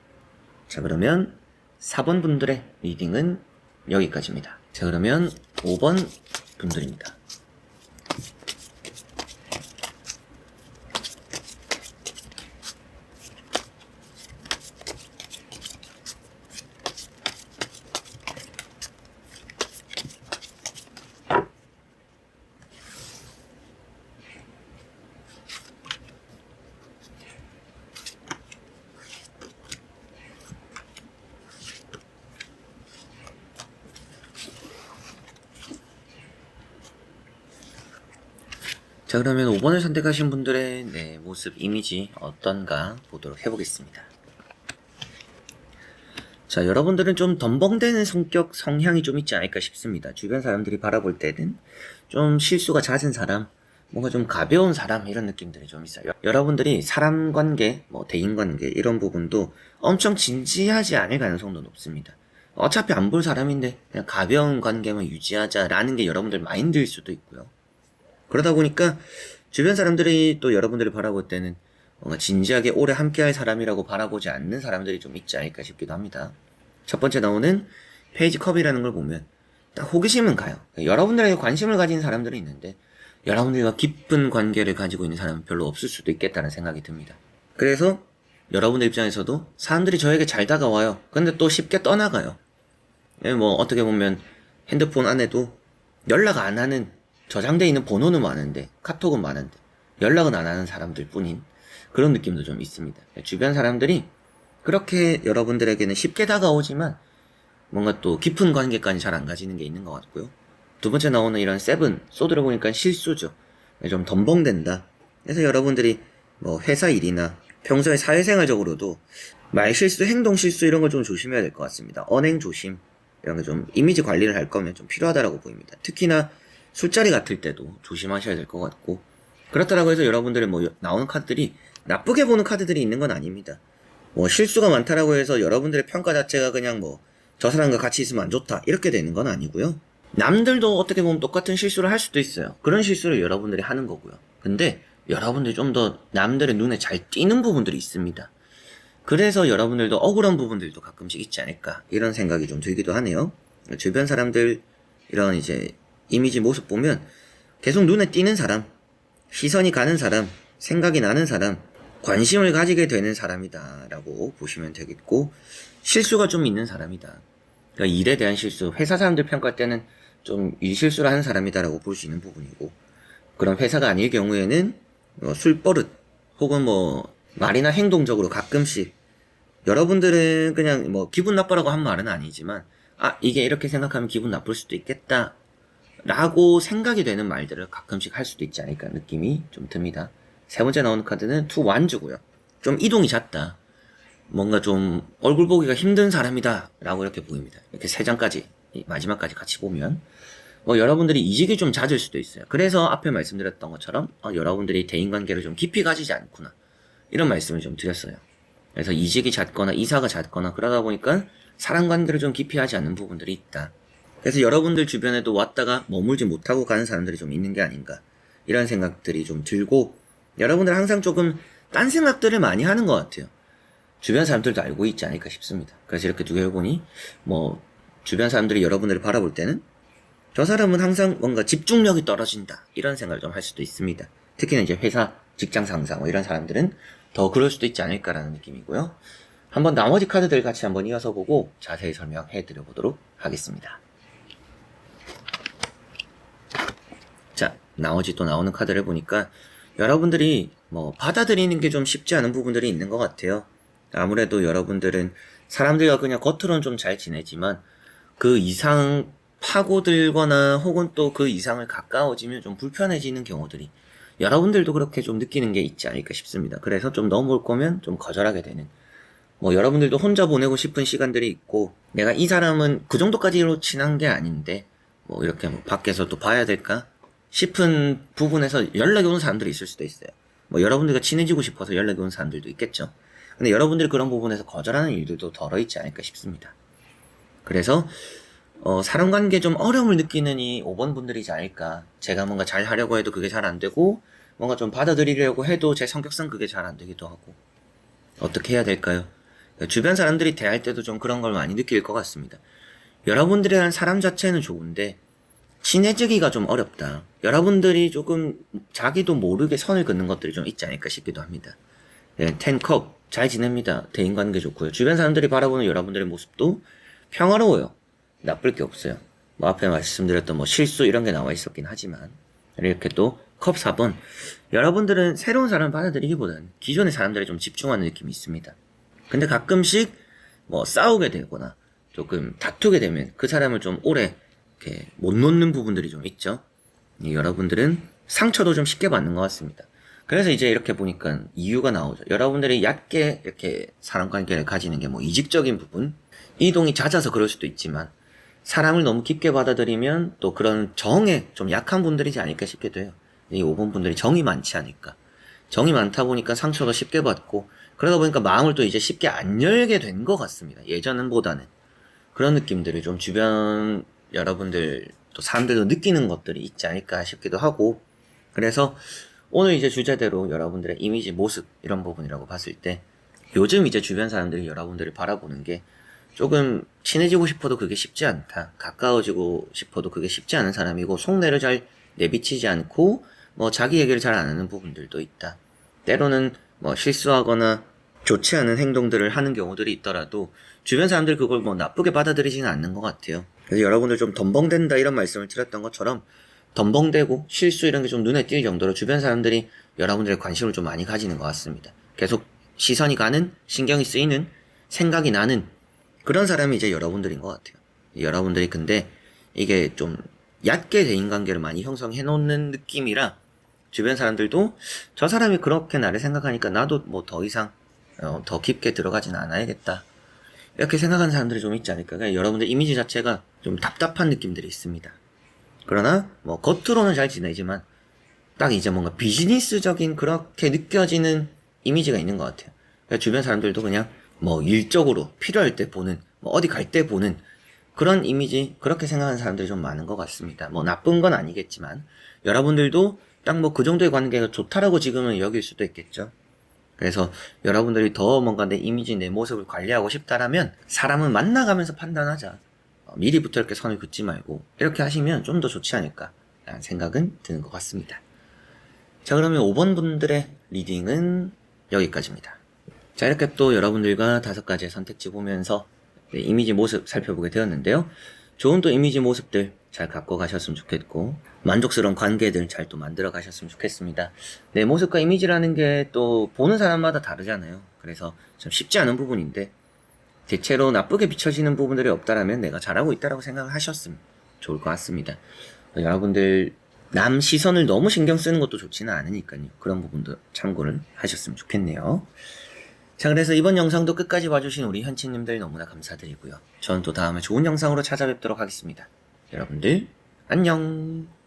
자, 그러면 4번 분들의 리딩은 여기까지입니다. 자, 그러면 5번 분들입니다. 자, 그러면 5번을 선택하신 분들의 모습, 이미지 어떤가 보도록 해보겠습니다. 자, 여러분들은 좀 덤벙대는 성격, 성향이 좀 있지 않을까 싶습니다. 주변 사람들이 바라볼 때는 좀 실수가 잦은 사람, 뭔가 좀 가벼운 사람 이런 느낌들이 좀 있어요. 여러분들이 사람 관계, 대인 관계 이런 부분도 엄청 진지하지 않을 가능성도 높습니다. 어차피 안 볼 사람인데 그냥 가벼운 관계만 유지하자라는 게 여러분들 마인드일 수도 있고요. 그러다 보니까 주변 사람들이 또 여러분들을 바라볼 때는 뭔가 진지하게 오래 함께할 사람이라고 바라보지 않는 사람들이 좀 있지 않을까 싶기도 합니다. 첫 번째 나오는 페이지 컵이라는 걸 보면 딱 호기심은 가요. 여러분들에게 관심을 가진 사람들이 있는데 여러분들과 깊은 관계를 가지고 있는 사람은 별로 없을 수도 있겠다는 생각이 듭니다. 그래서 여러분들 입장에서도 사람들이 저에게 잘 다가와요. 근데 또 쉽게 떠나가요. 어떻게 보면 핸드폰 안에도 연락 안 하는, 저장되어 있는 번호는 많은데 카톡은 많은데 연락은 안 하는 사람들 뿐인 그런 느낌도 좀 있습니다. 주변 사람들이 그렇게 여러분들에게는 쉽게 다가오지만 뭔가 또 깊은 관계까지 잘 안 가지는 게 있는 것 같고요. 두 번째 나오는 이런 세븐, 소드를 보니까 실수죠. 좀 덤벙된다. 그래서 여러분들이 회사 일이나 평소에 사회생활적으로도 말 실수, 행동 실수 이런 걸 좀 조심해야 될 것 같습니다. 언행 조심 이런 게 좀 이미지 관리를 할 거면 좀 필요하다라고 보입니다. 특히나 술자리 같을 때도 조심하셔야 될 것 같고, 그렇다라고 해서 여러분들의 나오는 카드들이 나쁘게 보는 카드들이 있는 건 아닙니다. 실수가 많다라고 해서 여러분들의 평가 자체가 그냥 저 사람과 같이 있으면 안 좋다 이렇게 되는 건 아니고요. 남들도 어떻게 보면 똑같은 실수를 할 수도 있어요. 그런 실수를 여러분들이 하는 거고요. 근데 여러분들이 좀 더 남들의 눈에 잘 띄는 부분들이 있습니다. 그래서 여러분들도 억울한 부분들도 가끔씩 있지 않을까 이런 생각이 좀 들기도 하네요. 주변 사람들 이런 이제 이미지 모습 보면 계속 눈에 띄는 사람, 시선이 가는 사람, 생각이 나는 사람, 관심을 가지게 되는 사람이다 라고 보시면 되겠고, 실수가 좀 있는 사람이다. 그러니까 일에 대한 실수, 회사 사람들 평가할 때는 좀 일 실수를 하는 사람이다 라고 볼 수 있는 부분이고, 그런 회사가 아닐 경우에는 술버릇 혹은 말이나 행동적으로 가끔씩 여러분들은 그냥 기분 나쁘라고 한 말은 아니지만 이게 이렇게 생각하면 기분 나쁠 수도 있겠다 라고 생각이 되는 말들을 가끔씩 할 수도 있지 않을까 느낌이 좀 듭니다. 세 번째 나오는 카드는 투 완주고요. 좀 이동이 잦다. 뭔가 좀 얼굴 보기가 힘든 사람이다 라고 이렇게 보입니다. 이렇게 세 장까지 마지막까지 같이 보면 여러분들이 이직이 좀 잦을 수도 있어요. 그래서 앞에 말씀드렸던 것처럼 여러분들이 대인관계를 좀 깊이 가지지 않구나 이런 말씀을 좀 드렸어요. 그래서 이직이 잦거나 이사가 잦거나 그러다 보니까 사람관계를 좀 깊이 하지 않는 부분들이 있다. 그래서 여러분들 주변에도 왔다가 머물지 못하고 가는 사람들이 좀 있는 게 아닌가 이런 생각들이 좀 들고, 여러분들 항상 조금 딴 생각들을 많이 하는 것 같아요. 주변 사람들도 알고 있지 않을까 싶습니다. 그래서 이렇게 두 개를 보니 주변 사람들이 여러분들을 바라볼 때는 저 사람은 항상 뭔가 집중력이 떨어진다 이런 생각을 좀 할 수도 있습니다. 특히나 이제 회사, 직장 상사 이런 사람들은 더 그럴 수도 있지 않을까라는 느낌이고요. 한번 나머지 카드들 같이 한번 이어서 보고 자세히 설명해 드려 보도록 하겠습니다. 자, 나머지 또 나오는 카드를 보니까 여러분들이 받아들이는 게 좀 쉽지 않은 부분들이 있는 것 같아요. 아무래도 여러분들은 사람들과 그냥 겉으로는 좀 잘 지내지만 그 이상 파고들거나 혹은 또 그 이상을 가까워지면 좀 불편해지는 경우들이 여러분들도 그렇게 좀 느끼는 게 있지 않을까 싶습니다. 그래서 좀 넘어올 거면 좀 거절하게 되는, 여러분들도 혼자 보내고 싶은 시간들이 있고 내가 이 사람은 그 정도까지로 친한 게 아닌데 이렇게 밖에서 또 봐야 될까 싶은 부분에서 연락이 오는 사람들이 있을 수도 있어요. 여러분들과 친해지고 싶어서 연락이 오는 사람들도 있겠죠. 근데 여러분들이 그런 부분에서 거절하는 일들도 덜어 있지 않을까 싶습니다. 그래서 사람 관계에 좀 어려움을 느끼는 이 5번 분들이지 않을까. 제가 뭔가 잘 하려고 해도 그게 잘 안 되고 뭔가 좀 받아들이려고 해도 제 성격상 그게 잘 안 되기도 하고 어떻게 해야 될까요? 주변 사람들이 대할 때도 좀 그런 걸 많이 느낄 것 같습니다. 여러분들이란 사람 자체는 좋은데 친해지기가 좀 어렵다. 여러분들이 조금 자기도 모르게 선을 긋는 것들이 좀 있지 않을까 싶기도 합니다. 10컵 잘 지냅니다. 대인관계 좋고요. 주변 사람들이 바라보는 여러분들의 모습도 평화로워요. 나쁠 게 없어요. 앞에 말씀드렸던 실수 이런 게 나와 있었긴 하지만, 이렇게 또 컵 4번, 여러분들은 새로운 사람을 받아들이기보다는 기존의 사람들에 좀 집중하는 느낌이 있습니다. 근데 가끔씩 싸우게 되거나 조금 다투게 되면 그 사람을 좀 오래 이렇게 못 놓는 부분들이 좀 있죠. 여러분들은 상처도 좀 쉽게 받는 것 같습니다. 그래서 이제 이렇게 보니까 이유가 나오죠. 여러분들이 얕게 이렇게 사람관계를 가지는 게 이직적인 부분, 이동이 잦아서 그럴 수도 있지만 사람을 너무 깊게 받아들이면 또 그런 정에 좀 약한 분들이지 않을까 싶기도 해요. 이 5번 분들이 정이 많지 않을까. 정이 많다 보니까 상처가 쉽게 받고 그러다 보니까 마음을 또 이제 쉽게 안 열게 된 것 같습니다. 예전보다는. 그런 느낌들을 좀 주변 여러분들 또 사람들도 느끼는 것들이 있지 않을까 싶기도 하고, 그래서 오늘 이제 주제대로 여러분들의 이미지, 모습 이런 부분이라고 봤을 때 요즘 이제 주변 사람들이 여러분들을 바라보는 게 조금 친해지고 싶어도 그게 쉽지 않다. 가까워지고 싶어도 그게 쉽지 않은 사람이고 속내를 잘 내비치지 않고 자기 얘기를 잘 안 하는 부분들도 있다. 때로는 실수하거나 좋지 않은 행동들을 하는 경우들이 있더라도 주변 사람들 그걸 나쁘게 받아들이지는 않는 것 같아요. 그래서 여러분들 좀 덤벙댄다 이런 말씀을 드렸던 것처럼 덤벙대고 실수 이런 게 좀 눈에 띌 정도로 주변 사람들이 여러분들의 관심을 좀 많이 가지는 것 같습니다. 계속 시선이 가는, 신경이 쓰이는, 생각이 나는 그런 사람이 이제 여러분들인 것 같아요. 여러분들이 근데 이게 좀 얕게 대인관계를 많이 형성해 놓는 느낌이라 주변 사람들도 저 사람이 그렇게 나를 생각하니까 나도 더 이상 더 깊게 들어가진 않아야겠다 이렇게 생각하는 사람들이 좀 있지 않을까. 그러니까 여러분들 이미지 자체가 좀 답답한 느낌들이 있습니다. 그러나 겉으로는 잘 지내지만 딱 이제 뭔가 비즈니스적인 그렇게 느껴지는 이미지가 있는 것 같아요. 그러니까 주변 사람들도 그냥 일적으로 필요할 때 보는, 어디 갈 때 보는 그런 이미지, 그렇게 생각하는 사람들이 좀 많은 것 같습니다. 뭐 나쁜 건 아니겠지만 여러분들도 딱 뭐 그 정도의 관계가 좋다라고 지금은 여길 수도 있겠죠. 그래서 여러분들이 더 뭔가 내 이미지, 내 모습을 관리하고 싶다라면 사람은 만나가면서 판단하자. 미리부터 이렇게 선을 긋지 말고 이렇게 하시면 좀 더 좋지 않을까 라는 생각은 드는 것 같습니다. 자, 그러면 5번 분들의 리딩은 여기까지입니다. 자, 이렇게 또 여러분들과 5가지의 선택지 보면서 이미지 모습 살펴보게 되었는데요. 좋은 또 이미지 모습들 잘 갖고 가셨으면 좋겠고 만족스러운 관계들 잘 또 만들어 가셨으면 좋겠습니다. 내 모습과 이미지라는 게 또 보는 사람마다 다르잖아요. 그래서 좀 쉽지 않은 부분인데 대체로 나쁘게 비춰지는 부분들이 없다라면 내가 잘하고 있다라고 생각을 하셨으면 좋을 것 같습니다. 여러분들 남 시선을 너무 신경 쓰는 것도 좋지는 않으니까요. 그런 부분도 참고를 하셨으면 좋겠네요. 자, 그래서 이번 영상도 끝까지 봐주신 우리 현치님들 너무나 감사드리고요. 저는 또 다음에 좋은 영상으로 찾아뵙도록 하겠습니다. 여러분들 안녕.